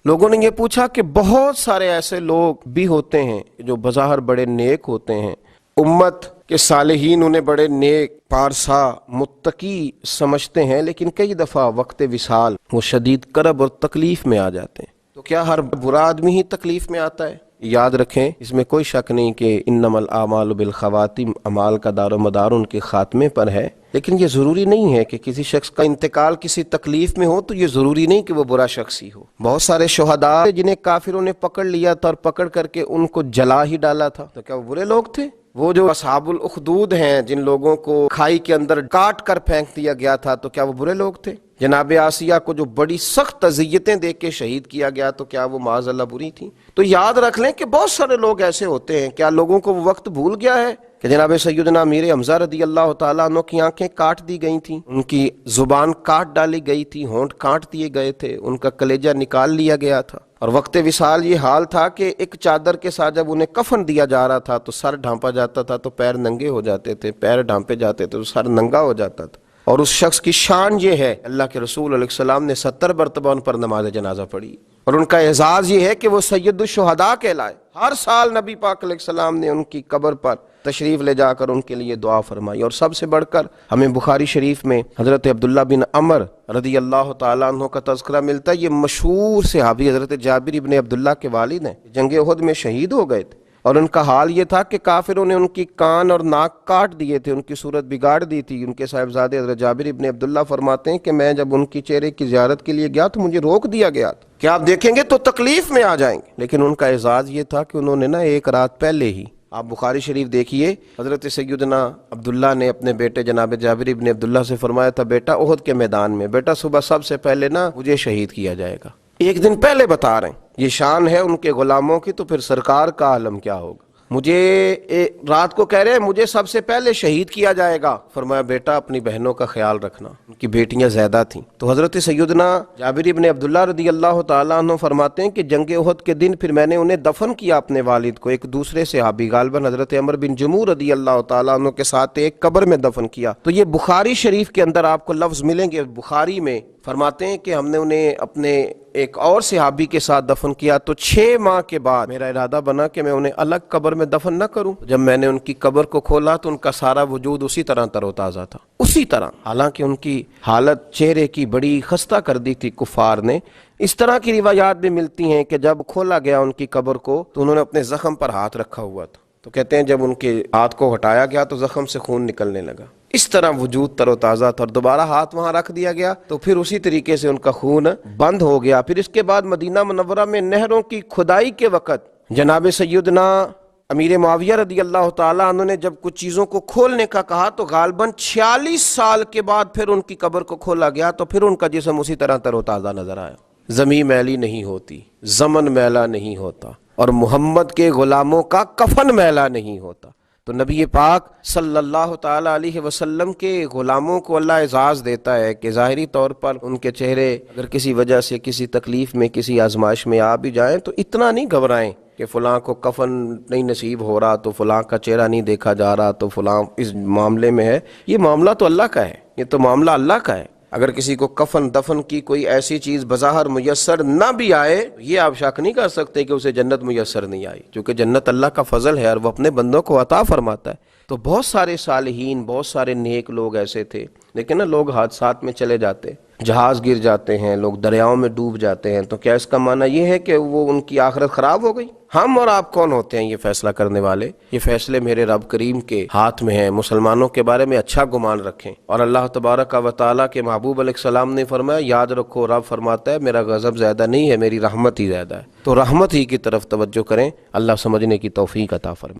لوگوں نے یہ پوچھا کہ بہت سارے ایسے لوگ بھی ہوتے ہیں جو بظاہر بڑے نیک ہوتے ہیں، امت کے صالحین انہیں بڑے نیک، پارسا، متقی سمجھتے ہیں، لیکن کئی دفعہ وقت وصال وہ شدید کرب اور تکلیف میں آ جاتے ہیں۔ تو کیا ہر برا آدمی ہی تکلیف میں آتا ہے؟ یاد رکھیں، اس میں کوئی شک نہیں کہ انما الاعمال بالخواتیم، اعمال کا دار و مدار ان کے خاتمے پر ہے، لیکن یہ ضروری نہیں ہے کہ کسی شخص کا انتقال کسی تکلیف میں ہو تو یہ ضروری نہیں کہ وہ برا شخص ہی ہو۔ بہت سارے شہداء جنہیں کافروں نے پکڑ لیا تھا اور پکڑ کر کے ان کو جلا ہی ڈالا تھا، تو کیا وہ برے لوگ تھے؟ وہ جو اصحاب الاخدود ہیں، جن لوگوں کو کھائی کے اندر کاٹ کر پھینک دیا گیا تھا، تو کیا وہ برے لوگ تھے؟ جناب آسیہ کو جو بڑی سخت اذیتیں دے کے شہید کیا گیا، تو کیا وہ معاذ اللہ بری تھیں؟ تو یاد رکھ لیں کہ بہت سارے لوگ ایسے ہوتے ہیں۔ کیا لوگوں کو وہ وقت بھول گیا ہے کہ جناب سیدنا امیر حمزہ رضی اللہ تعالیٰ عنہ کی آنکھیں کاٹ دی گئی تھیں، ان کی زبان کاٹ ڈالی گئی تھی، ہونٹ کاٹ دیے گئے تھے، ان کا کلیجہ نکال لیا گیا تھا، اور وقت وصال یہ حال تھا کہ ایک چادر کے ساتھ جب انہیں کفن دیا جا رہا تھا تو سر ڈھانپا جاتا تھا تو پیر ننگے ہو جاتے تھے، پیر ڈھانپے جاتے تھے تو سر ننگا ہو جاتا تھا۔ اور اس شخص کی شان یہ ہے، اللہ کے رسول علیہ السلام نے 70 مرتبہ ان پر نماز جنازہ پڑھی، اور ان کا اعزاز یہ ہے کہ وہ سید الشہداء کہلائے۔ ہر سال نبی پاک علیہ السلام نے ان کی قبر پر تشریف لے جا کر ان کے لیے دعا فرمائی۔ اور سب سے بڑھ کر ہمیں بخاری شریف میں حضرت عبداللہ بن عمر رضی اللہ تعالیٰ عنہ کا تذکرہ ملتا ہے۔ یہ مشہور صحابی حضرت جابر بن عبداللہ کے والد ہیں، جنگ احد میں شہید ہو گئے تھے، اور ان کا حال یہ تھا کہ کافروں نے ان کی کان اور ناک کاٹ دیے تھے، ان کی صورت بگاڑ دی تھی۔ ان کے صاحبزادے حضرت جابر بن عبداللہ فرماتے ہیں کہ میں جب ان کی چہرے کی زیارت کے لیے گیا تو مجھے روک دیا گیا تھا کہ آپ دیکھیں گے تو تکلیف میں آ جائیں گے، لیکن ان کا اعزاز یہ تھا کہ انہوں نے ایک رات پہلے ہی، آپ بخاری شریف دیکھیے، حضرت سیدنا عبداللہ نے اپنے بیٹے جناب جابر بن عبداللہ سے فرمایا تھا، بیٹا احد کے میدان میں بیٹا صبح سب سے پہلے مجھے شہید کیا جائے گا۔ ایک دن پہلے بتا رہے ہیں، یہ شان ہے ان کے غلاموں کی، تو پھر سرکار کا عالم کیا ہوگا؟ مجھے رات کو کہہ رہے ہیں مجھے سب سے پہلے شہید کیا جائے گا۔ فرمایا بیٹا اپنی بہنوں کا خیال رکھنا، ان کی بیٹیاں زیادہ تھیں۔ تو حضرت سیدنا جابر بن عبداللہ رضی اللہ تعالیٰ عنہ فرماتے ہیں کہ جنگ احد کے دن پھر میں نے انہیں دفن کیا، اپنے والد کو ایک دوسرے صحابی غالباً حضرت عمر بن جموح رضی اللہ تعالیٰ عنہ کے ساتھ ایک قبر میں دفن کیا۔ تو یہ بخاری شریف کے اندر آپ کو لفظ ملیں گے، بخاری میں فرماتے ہیں کہ ہم نے انہیں اپنے ایک اور صحابی کے ساتھ دفن کیا، تو 6 ماہ کے بعد میرا ارادہ بنا کہ میں انہیں الگ قبر میں دفن نہ کروں۔ جب میں نے ان کی قبر کو کھولا تو ان کا سارا وجود اسی طرح تر و تازہ تھا، اسی طرح، حالانکہ ان کی حالت چہرے کی بڑی خستہ کر دی تھی کفار نے۔ اس طرح کی روایات بھی ملتی ہیں کہ جب کھولا گیا ان کی قبر کو تو انہوں نے اپنے زخم پر ہاتھ رکھا ہوا تھا، تو کہتے ہیں جب ان کے ہاتھ کو ہٹایا گیا تو زخم سے خون نکلنے لگا، اس طرح وجود تر و تازہ تھا، اور دوبارہ ہاتھ وہاں رکھ دیا گیا تو پھر اسی طریقے سے ان کا خون بند ہو گیا۔ پھر اس کے بعد مدینہ منورہ میں نہروں کی کھدائی کے وقت جناب سیدنا امیر معاویہ رضی اللہ تعالیٰ عنہ نے جب کچھ چیزوں کو کھولنے کا کہا تو غالباً 46 سال کے بعد پھر ان کی قبر کو کھولا گیا، تو پھر ان کا جسم اسی طرح تر و تازہ نظر آیا۔ زمین میلی نہیں ہوتی، زمن میلا نہیں ہوتا، اور محمد کے غلاموں کا کفن میلا نہیں ہوتا۔ تو نبی پاک صلی اللہ تعالیٰ علیہ وسلم کے غلاموں کو اللہ اعزاز دیتا ہے کہ ظاہری طور پر ان کے چہرے اگر کسی وجہ سے کسی تکلیف میں کسی آزمائش میں آ بھی جائیں تو اتنا نہیں گھبرائیں کہ فلاں کو کفن نہیں نصیب ہو رہا تو فلاں کا چہرہ نہیں دیکھا جا رہا تو فلاں اس معاملے میں ہے۔ یہ معاملہ تو اللہ کا ہے، یہ تو معاملہ اللہ کا ہے۔ اگر کسی کو کفن دفن کی کوئی ایسی چیز بظاہر میسر نہ بھی آئے، یہ آپ شک نہیں کر سکتے کہ اسے جنت میسر نہیں آئی، کیونکہ جنت اللہ کا فضل ہے اور وہ اپنے بندوں کو عطا فرماتا ہے۔ تو بہت سارے صالحین، بہت سارے نیک لوگ ایسے تھے، لیکن لوگ حادثات میں چلے جاتے، جہاز گر جاتے ہیں، لوگ دریاؤں میں ڈوب جاتے ہیں، تو کیا اس کا معنی یہ ہے کہ وہ ان کی آخرت خراب ہو گئی؟ ہم اور آپ کون ہوتے ہیں یہ فیصلہ کرنے والے؟ یہ فیصلے میرے رب کریم کے ہاتھ میں ہیں۔ مسلمانوں کے بارے میں اچھا گمان رکھیں، اور اللہ تبارک و تعالیٰ کے محبوب علیہ السلام نے فرمایا، یاد رکھو رب فرماتا ہے میرا غضب زیادہ نہیں ہے، میری رحمت ہی زیادہ ہے۔ تو رحمت ہی کی طرف توجہ کریں، اللہ سمجھنے کی توفیق عطا فرمائے۔